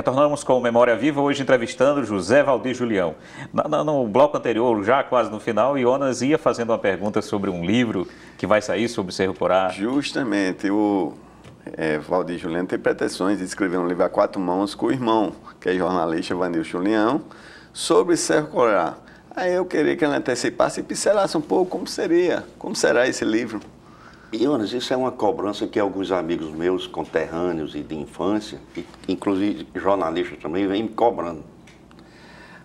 Retornamos com Memória Viva, hoje entrevistando José Valdir Julião. No bloco anterior, já quase no final, Jonas ia fazendo uma pergunta sobre um livro que vai sair sobre Cerro Corá. Justamente, o Valdir Julião tem pretensões de escrever um livro a 4 mãos com o irmão, que é jornalista, Vanilson Julião, sobre Cerro Corá. Aí eu queria que ele antecipasse e pincelasse um pouco como será esse livro. Jonas, isso é uma cobrança que alguns amigos meus, conterrâneos e de infância, e inclusive jornalistas também, vêm me cobrando.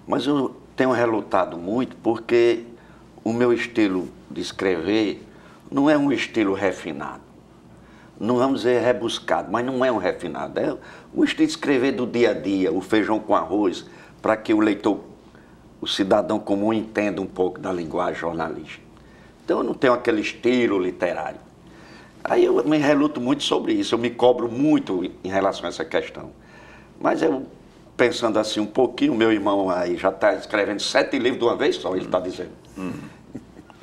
Mas eu tenho relutado muito porque o meu estilo de escrever não é um estilo refinado. Não vamos dizer rebuscado, mas não é um refinado. É um estilo de escrever do dia a dia, o feijão com arroz, para que o leitor, o cidadão comum, entenda um pouco da linguagem jornalística. Então eu não tenho aquele estilo literário. Aí eu me reluto muito sobre isso, eu me cobro muito em relação a essa questão. Mas eu, pensando assim um pouquinho, meu irmão aí já está escrevendo 7 livros de uma vez só, ele está dizendo.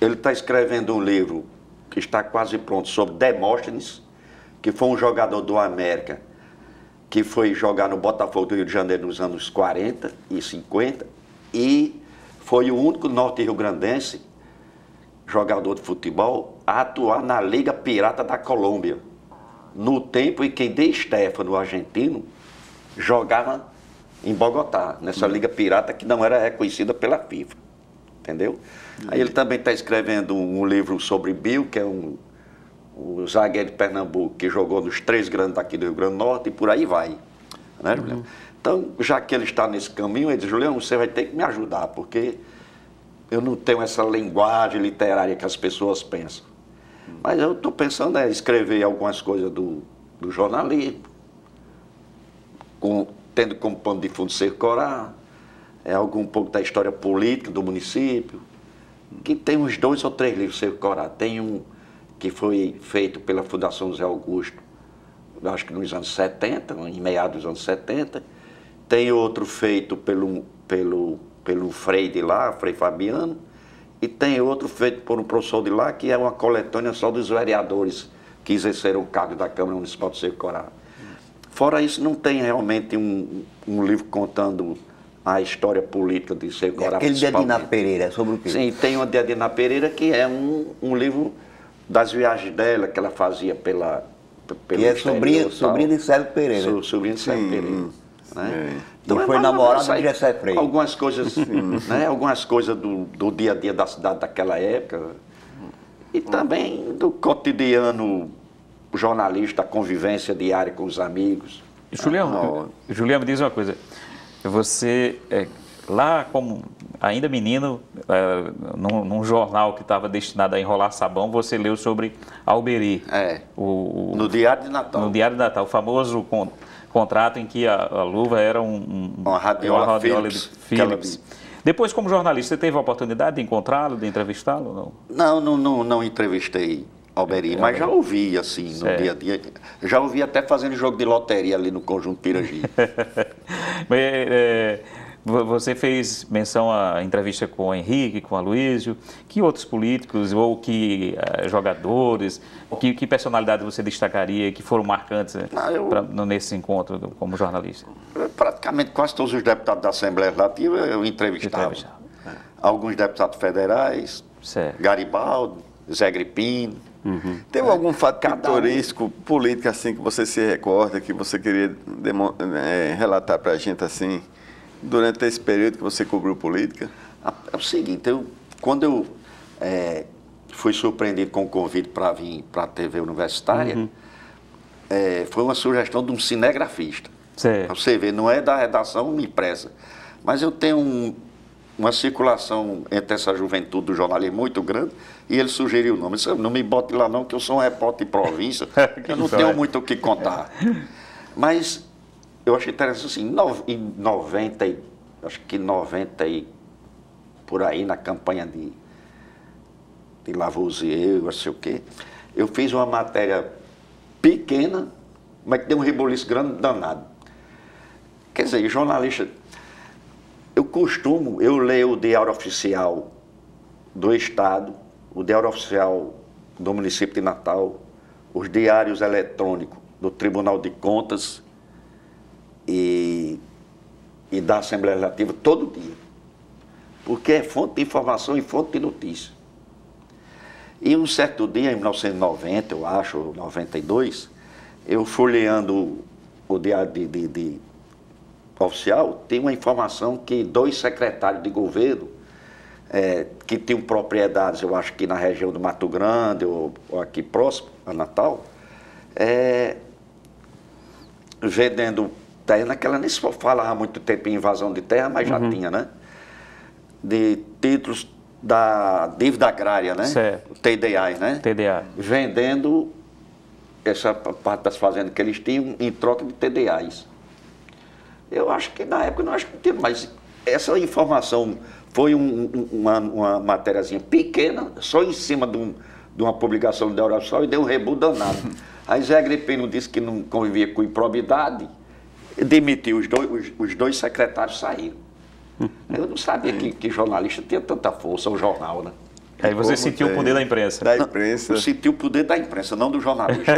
Ele está escrevendo um livro que está quase pronto sobre Demóstenes, que foi um jogador do América, que foi jogar no Botafogo do Rio de Janeiro nos anos 40 e 50, e foi o único norte-riograndense, jogador de futebol, a atuar na Liga Pirata da Colômbia, no tempo em que De Stéfano, argentino, jogava em Bogotá, nessa Liga Pirata que não era reconhecida pela FIFA, entendeu? Aí ele também está escrevendo um livro sobre Bill, que é um zagueiro de Pernambuco, que jogou nos 3 grandes daqui do Rio Grande do Norte, e por aí vai, né, Julião? Então, já que ele está nesse caminho, ele diz, Julião, você vai ter que me ajudar, porque eu não tenho essa linguagem literária que as pessoas pensam. Mas eu estou pensando em escrever algumas coisas do jornalismo, tendo como pano de fundo Cerro Corá, algum pouco da história política do município, que tem uns 2 ou 3 livros Cerro Corá. Tem um que foi feito pela Fundação José Augusto, eu acho que nos anos 70, em meados dos anos 70. Tem outro feito pelo Frei de lá, Frei Fabiano, e tem outro feito por um professor de lá, que é uma coletânea só dos vereadores que exerceram o cargo da Câmara Municipal de Cerro Corá. Fora isso, não tem realmente um livro contando a história política de Cerro Corá. Aquele de Adina Pereira, sobre o quê? Sim, tem uma de Adina Pereira, que é um livro das viagens dela, que ela fazia pelo que é sobrinha de Célio Pereira. Sobrinha de Célio Pereira. Né? Então, foi namorado de Gessé Freire. Algumas coisas, né? Algumas coisas do dia a dia da cidade daquela época. E também do cotidiano jornalista, a convivência diária com os amigos. Julião, me diz uma coisa. Você, lá como ainda menino, num jornal que estava destinado a enrolar sabão, você leu sobre Alberi. No Diário de Natal. No Diário de Natal, o famoso contrato em que a luva era uma radiola Philips. Depois, como jornalista, você teve a oportunidade de encontrá-lo, de entrevistá-lo? Não entrevistei Alberi, mas já ouvi, assim, no dia a dia. Já ouvi até fazendo jogo de loteria ali no Conjunto Pirangi. Você fez menção à entrevista com o Henrique, com o Aloysio. Que outros políticos ou que jogadores, que personalidade você destacaria que foram marcantes nesse encontro como jornalista? Praticamente quase todos os deputados da Assembleia Legislativa eu entrevistava. Alguns deputados federais, Garibaldi, Zé Gripino. Teve algum fato pitoresco, político, assim, que você se recorda, que você queria relatar para a gente, assim, durante esse período que você cobriu política? É o seguinte, quando eu fui surpreendido com o convite para vir para a TV Universitária, foi uma sugestão de um cinegrafista. Para você ver, não é da redação impressa. Mas eu tenho uma circulação entre essa juventude do jornalismo muito grande, e ele sugeriu o nome. Disse, não me bote lá não, que eu sou um repórter de província, eu não tenho muito o que contar. Mas eu achei interessante assim, em 90, acho que 90 e por aí, na campanha de Lavoisier, não sei o quê, eu fiz uma matéria pequena, mas que deu um reboliço grande danado. Quer dizer, jornalista, eu leio o Diário Oficial do Estado, o Diário Oficial do município de Natal, os diários eletrônicos do Tribunal de Contas, e da Assembleia Legislativa todo dia. Porque é fonte de informação e fonte de notícia. E um certo dia, em 1990, eu acho, 92, eu folheando o diário de oficial, tem uma informação que 2 secretários de governo, que tinham propriedades, eu acho que na região do Mato Grande, ou aqui próximo, a Natal, vendendo terra, naquela nem se falava muito tempo em invasão de terra, mas já tinha, né? De títulos da dívida agrária, né? Certo. TDAs, né? TDA. Vendendo essa parte das fazendas que eles tinham em troca de TDAs. Eu acho que na época não acho que tinha, mas essa informação foi uma matériazinha pequena, só em cima de uma publicação do Diário Oficial, e deu um rebu danado. Aí Zé Agripino disse que não convivia com improbidade, demitiu os dois secretários, saíram. Eu não sabia que jornalista tinha tanta força, o jornal, né? Aí você sentiu o poder da imprensa. Da imprensa. Eu senti o poder da imprensa, não do jornalista.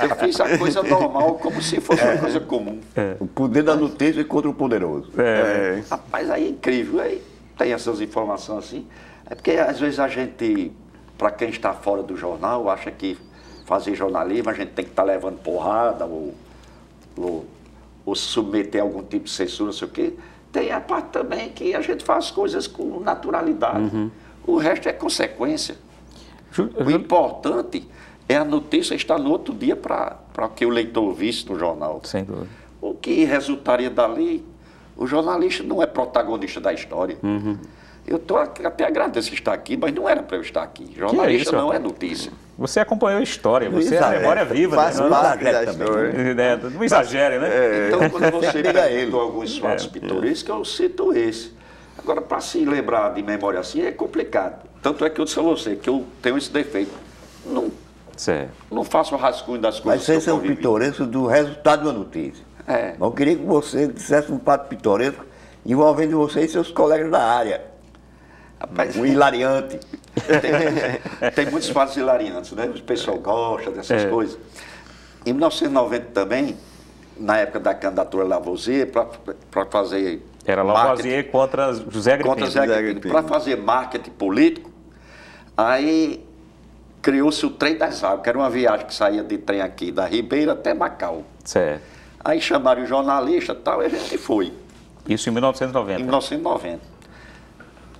Eu fiz a coisa normal, como se fosse uma coisa comum. O poder da notícia contra o poderoso. Rapaz, aí é incrível. Aí tem essas informações assim. É porque às vezes a gente, para quem está fora do jornal, acha que fazer jornalismo a gente tem que estar levando porrada ou se submeter a algum tipo de censura, não sei o quê. Tem a parte também que a gente faz coisas com naturalidade. O resto é consequência. O importante é a notícia estar no outro dia para que o leitor visse no jornal. Sem dúvida. O que resultaria dali, o jornalista não é protagonista da história. Eu até agradeço estar aqui, mas não era para eu estar aqui. Jornalista não é notícia. Você acompanhou a história, você é a memória viva. Faz né? parte da história. Não exagere, né? Então, quando você perguntou alguns fatos pitorescos, eu cito esse. Agora, para se lembrar de memória assim, é complicado. Tanto é que eu disse a você que eu tenho esse defeito. Não faço o rascunho das coisas que eu convivi. Mas esse é um pitoresco do resultado da notícia. Mas eu queria que você dissesse um fato pitoresco envolvendo você e seus colegas da área. Rapaz, um hilariante. Tem muitos fatos hilariantes, né? O pessoal gosta dessas coisas. Em 1990 também, na época da candidatura Lavoisier, para fazer... Era Lavoisier contra José Agripino. Para fazer marketing político, aí criou-se o Trem das Águas, que era uma viagem que saía de trem aqui, da Ribeira até Macau. Certo. Aí chamaram o jornalista e tal, e a gente foi. Isso em 1990? Em 1990.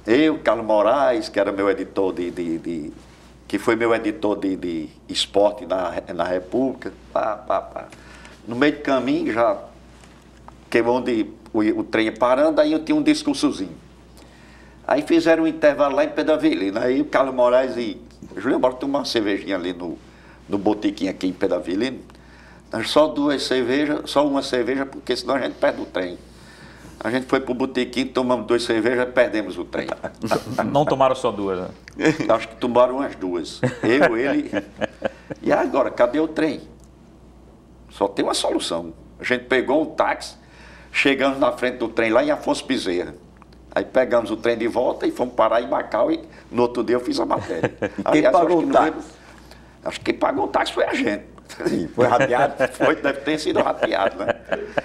Eu, Carlos Moraes, que era meu editor que foi meu editor de esporte na República, No meio do caminho, já que onde o trem ia parando, aí eu tinha um discursozinho. Aí fizeram um intervalo lá em Pedavilina. Aí o Carlos Moraes e Julião, bora tomar uma cervejinha ali no botequim aqui em Pedavilina. Só 2 cervejas, só uma cerveja, porque senão a gente perde o trem. A gente foi pro botequim, tomamos 2 cervejas e perdemos o trem. Não tomaram só 2, né? Acho que tomaram umas 2. Eu, ele. E agora, cadê o trem? Só tem uma solução. A gente pegou um táxi, chegamos na frente do trem lá em Afonso Bezerra. Aí pegamos o trem de volta e fomos parar em Macau e no outro dia eu fiz a matéria. Quem pagou o táxi? Acho que quem pagou o táxi foi a gente. Sim, foi rateado? Deve ter sido rateado, né?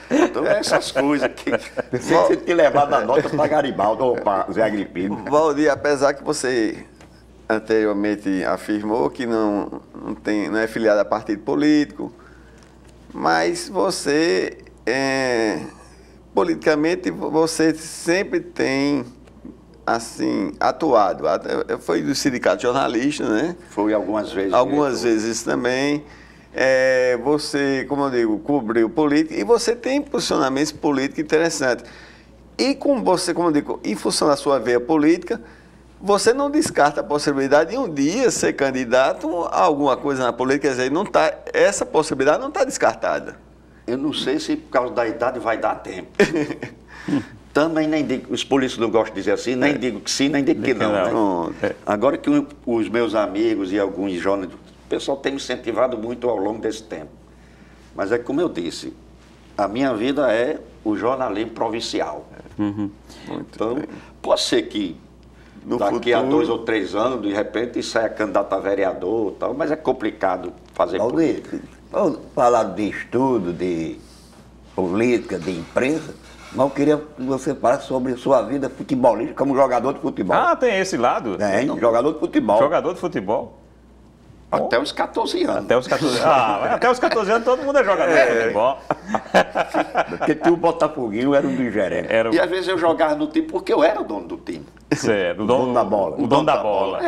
Então, essas coisas que... Pensei que você tinha levado a nota para Garibaldi ou para Zé Agripino. Valdir, apesar que você anteriormente afirmou que não é filiado a partido político, mas você, politicamente, você sempre tem, assim, atuado. Foi do sindicato jornalista, né? Foi algumas vezes. Algumas vezes também. Você, como eu digo, cobriu política e você tem posicionamentos políticos interessantes. E como você, como eu digo, em função da sua veia política, você não descarta a possibilidade de um dia ser candidato a alguma coisa na política, quer dizer, essa possibilidade não está descartada. Eu não sei se por causa da idade vai dar tempo. Também nem digo, os políticos não gostam de dizer assim, nem digo que sim, nem digo que não. Né? Agora que os meus amigos e alguns jornalistas, o pessoal tem me incentivado muito ao longo desse tempo. Mas é como eu disse, a minha vida é o jornalismo provincial. Então, pode ser que daqui a 2 ou 3 anos, de repente, saia candidato a vereador e tal, mas é complicado fazer política. Vamos falar de estudo, de política, de imprensa, mas eu queria que você falasse sobre sua vida futebolística como jogador de futebol. Ah, tem esse lado? Tem, jogador de futebol. Jogador de futebol. Até os 14 anos. Até os 14 anos. Até os 14 anos todo mundo é jogador de futebol. Porque tu, o Botafoguinho, era um dos gerentes. E às vezes eu jogava no time porque eu era o dono do time. Certo, o dono da bola. O dono da bola.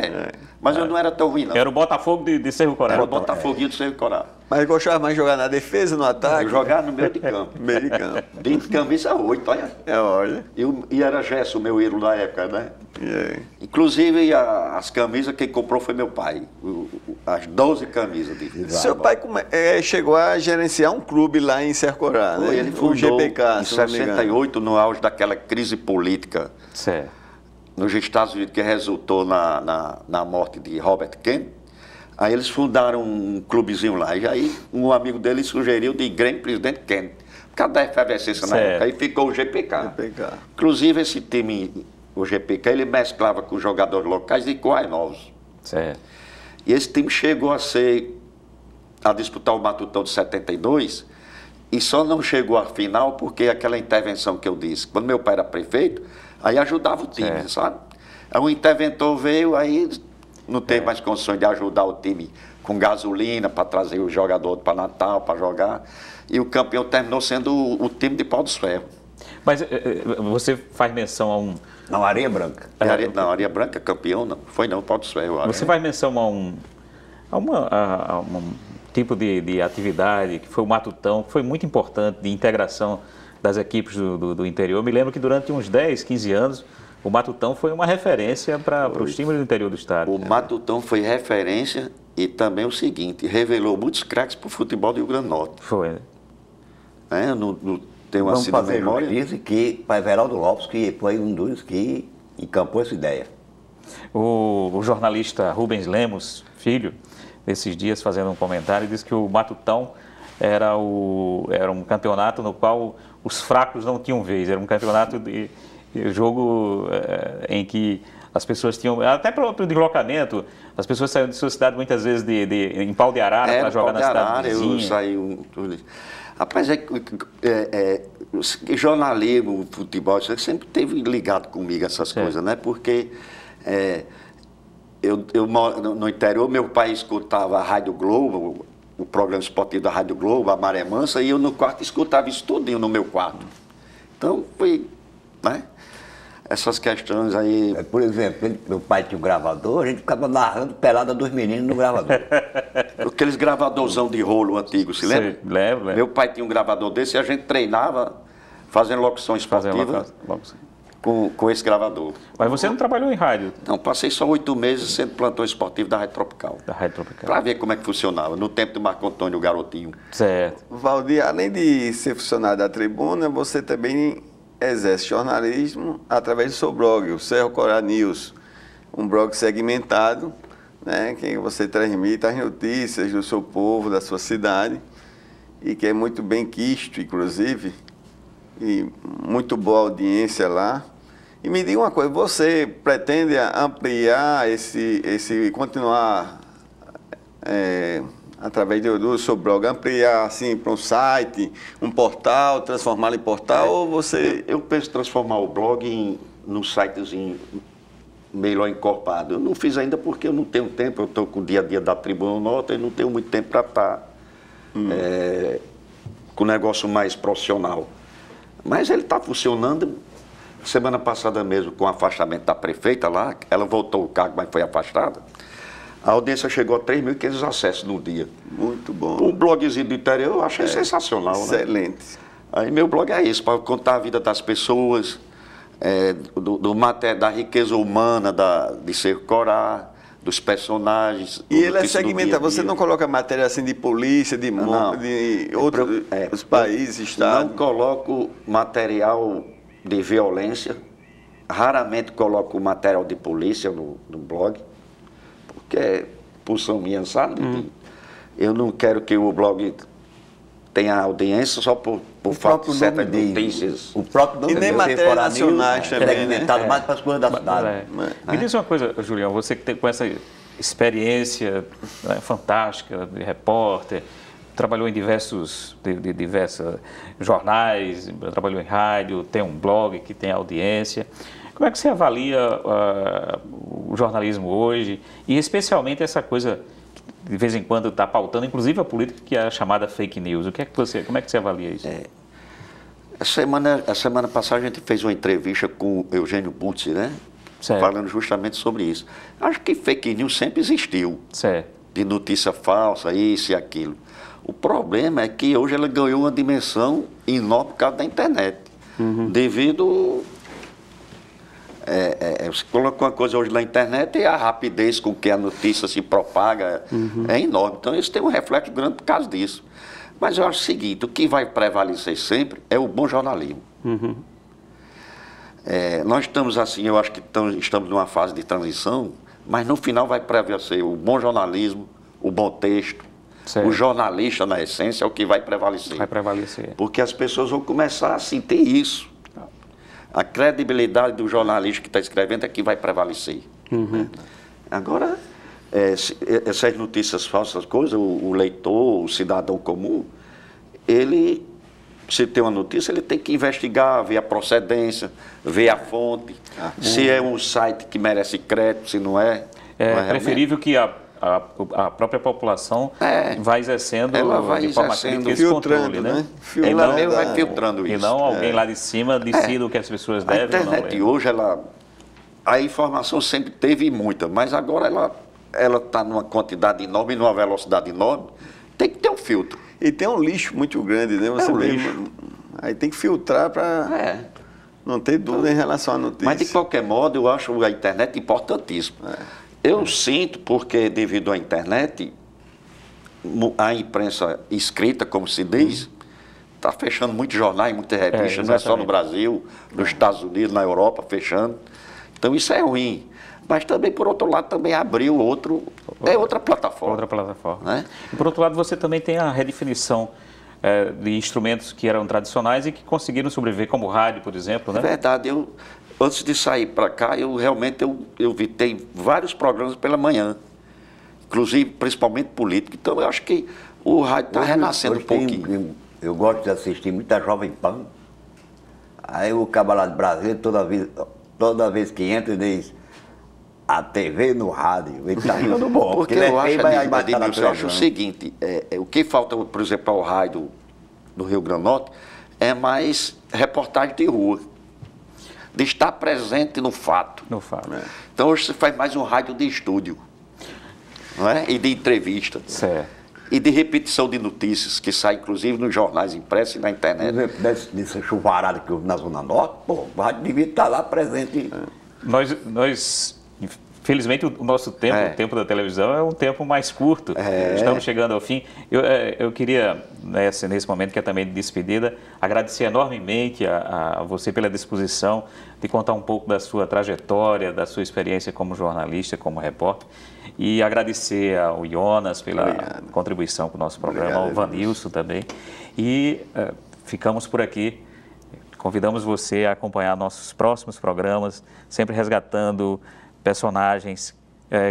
Mas eu não era tão ruim, não. Era o Botafogo de Cerro Corá. Era o Botafoguinho de Cerro Corá. Mas gostava mais de jogar na defesa, no ataque? Eu jogava no meio de campo. Meio de campo. Dentro de camisa 8, olha. Olha. E era Gerson, meu ídolo da época, né? Yeah. Inclusive, as camisas, quem comprou foi meu pai. As 12 camisas de Seu pai chegou a gerenciar um clube lá em Cerro Corá, né? Ele fundou o GPK, em 68, no auge daquela crise política Certo. nos Estados Unidos, que resultou na morte de Robert Kennedy. Aí eles fundaram um clubezinho lá. E aí um amigo dele sugeriu de Grêmio Presidente Kennedy. Por causa da efervescência na época. Aí ficou o GPK. Inclusive esse time, o GPK, ele mesclava com jogadores locais e com as novos. Certo. E esse time chegou a disputar o Matutão de 72 e só não chegou à final porque aquela intervenção que eu disse. Quando meu pai era prefeito, aí ajudava o time, sabe? Aí um interventor veio, aí não teve mais condições de ajudar o time com gasolina para trazer o jogador para Natal, para jogar. E o campeão terminou sendo o time de Pau dos Ferros. Mas você faz menção a um... Não, Areia Branca. Areia Branca, campeão, não. Foi não, Pau dos Ferros. Você faz menção a um tipo de atividade que foi o Matutão, que foi muito importante de integração das equipes do interior. Eu me lembro que durante uns 10, 15 anos, o Matutão foi uma referência para os times do interior do estado. O Matutão foi referência e também o seguinte, revelou muitos craques para o futebol do Rio Grande do Norte. Foi, né? Tem uma Vamos fazer justiça que para Everaldo Lopes, que foi um dos que encampou essa ideia. O jornalista Rubens Lemos, filho, nesses dias fazendo um comentário, disse que o Matutão era um campeonato no qual os fracos não tinham vez, era um campeonato de jogo em que as pessoas tinham, até próprio deslocamento, as pessoas saíam de sua cidade muitas vezes em Pau de Arara para jogar na cidade vizinha. Eu saí tudo isso. Rapaz, jornalismo, futebol, você sempre teve ligado comigo essas coisas, né? Porque eu moro no interior, meu pai escutava a Rádio Globo, o programa esportivo da Rádio Globo, a Maré Mansa, e eu no quarto escutava isso tudinho no meu quarto. Então, foi, né? Essas questões aí... Por exemplo, meu pai tinha um gravador, a gente ficava narrando pelada dos meninos no gravador. Aqueles gravadorzão de rolo antigo, se lembra? Lembro. Meu pai tinha um gravador desse e a gente treinava fazendo locução esportiva com esse gravador. Mas você não trabalhou em rádio? Não, passei só 8 meses sendo planton esportivo da Rádio Tropical. Da Rádio Tropical. Para ver como é que funcionava, no tempo do Marco Antônio, o garotinho. Certo. Valdir, além de ser funcionário da Tribuna, você também exerce jornalismo através do seu blog, o Cerro Corá News, um blog segmentado, né, que você transmite as notícias do seu povo, da sua cidade, e que é muito bem quisto, inclusive, e muito boa audiência lá. E me diga uma coisa, você pretende ampliar continuar através do seu blog, ampliar assim para um site, um portal, transformá-lo em portal, ou você... Eu penso transformar o blog num sitezinho melhor encorpado. Eu não fiz ainda porque eu não tenho tempo, eu estou com o dia a dia da Tribuna Norte e não tenho muito tempo para estar com um negócio mais profissional. Mas ele está funcionando. Semana passada mesmo, com o afastamento da prefeita lá, ela voltou o cargo, mas foi afastada. A audiência chegou a 3.500 acessos no dia. Muito bom. Um blogzinho do interior eu achei sensacional. Excelente. Né? Aí meu blog é isso, para contar a vida das pessoas, da riqueza humana de Cerro Corá, dos personagens. E ele é segmentado, você não coloca matéria assim de polícia, de outros países, estados? Não coloco material de violência, raramente coloco material de polícia no blog, porque é pulsão minha, sabe? Eu não quero que o blog tenha audiência só por fato de certas notícias. O próprio nome e nem matérias nacionais também, segmentado mais para as coisas da cidade. Me diz uma coisa, Julião, você que tem com essa experiência fantástica de repórter, trabalhou em diversos jornais, trabalhou em rádio, tem um blog que tem audiência. Como é que você avalia o jornalismo hoje e especialmente essa coisa que de vez em quando está pautando, inclusive a política, que é a chamada fake news? Como é que você avalia isso? A semana passada a gente fez uma entrevista com o Eugênio Butzi, né? Certo. Falando justamente sobre isso. Acho que fake news sempre existiu. Certo. De notícia falsa, isso e aquilo. O problema é que hoje ela ganhou uma dimensão enorme por causa da internet. Devido... você coloca uma coisa hoje na internet e a rapidez com que a notícia se propaga é enorme. Então isso tem um reflexo grande por causa disso. Mas eu acho o seguinte, o que vai prevalecer sempre é o bom jornalismo. Nós estamos assim, eu acho que estamos numa fase de transição, mas no final vai prevalecer o bom jornalismo, o bom texto, certo. O jornalista na essência é o que vai prevalecer. Vai prevalecer. Porque as pessoas vão começar a sentir isso. A credibilidade do jornalista que está escrevendo é que vai prevalecer. Agora, essas notícias falsas, coisas, o leitor, o cidadão comum, ele, se tem uma notícia, ele tem que investigar, ver a procedência, ver a fonte, se é um site que merece crédito, se não é. É preferível que a própria população vai exercendo ela vai de forma crítica esse controle, né? Ela mesmo vai filtrando isso. E não alguém lá de cima decida o que as pessoas devem ou não. A internet hoje, a informação sempre teve muita, mas agora ela está numa quantidade enorme, numa velocidade enorme, tem que ter um filtro. E tem um lixo muito grande, né? Aí tem que filtrar para não ter dúvida em relação à notícia. Mas de qualquer modo, eu acho a internet importantíssima. Eu sinto, porque devido à internet, a imprensa escrita, como se diz, está fechando muitos jornais, muitas revistas, não é só no Brasil, nos Estados Unidos, na Europa, fechando. Então isso é ruim. Mas também, por outro lado, também abriu outra plataforma. Outra plataforma. Né? E por outro lado, você também tem a redefinição de instrumentos que eram tradicionais e que conseguiram sobreviver, como o rádio, por exemplo, né? É verdade. Antes de sair para cá, eu vi, tem vários programas pela manhã, inclusive, principalmente político. Então, eu acho que o rádio está renascendo um pouquinho. Eu gosto de assistir muita Jovem Pan. Aí o cabo lá de Brasília, toda vez que entra, ele diz: a TV no rádio. Ele está ficando bom. Porque eu acho o seguinte, o que falta, por exemplo, ao rádio do Rio Grande do Norte é mais reportagem de rua. De estar presente no fato. Então hoje você faz mais um rádio de estúdio, não é? E de entrevista. Certo. E de repetição de notícias, que sai inclusive nos jornais impressos e na internet. Dessa chuvarada que houve na Zona Norte, o rádio devia estar lá presente. Felizmente, o nosso tempo, o tempo da televisão, é um tempo mais curto. Estamos chegando ao fim. Eu queria, nesse momento que é também de despedida, agradecer enormemente a você pela disposição de contar um pouco da sua trajetória, da sua experiência como jornalista, como repórter. E agradecer ao Jonas pela contribuição com o nosso programa, ao Vanilson também. E ficamos por aqui. Convidamos você a acompanhar nossos próximos programas, sempre resgatando personagens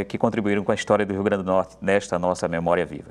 que contribuíram com a história do Rio Grande do Norte nesta nossa memória viva.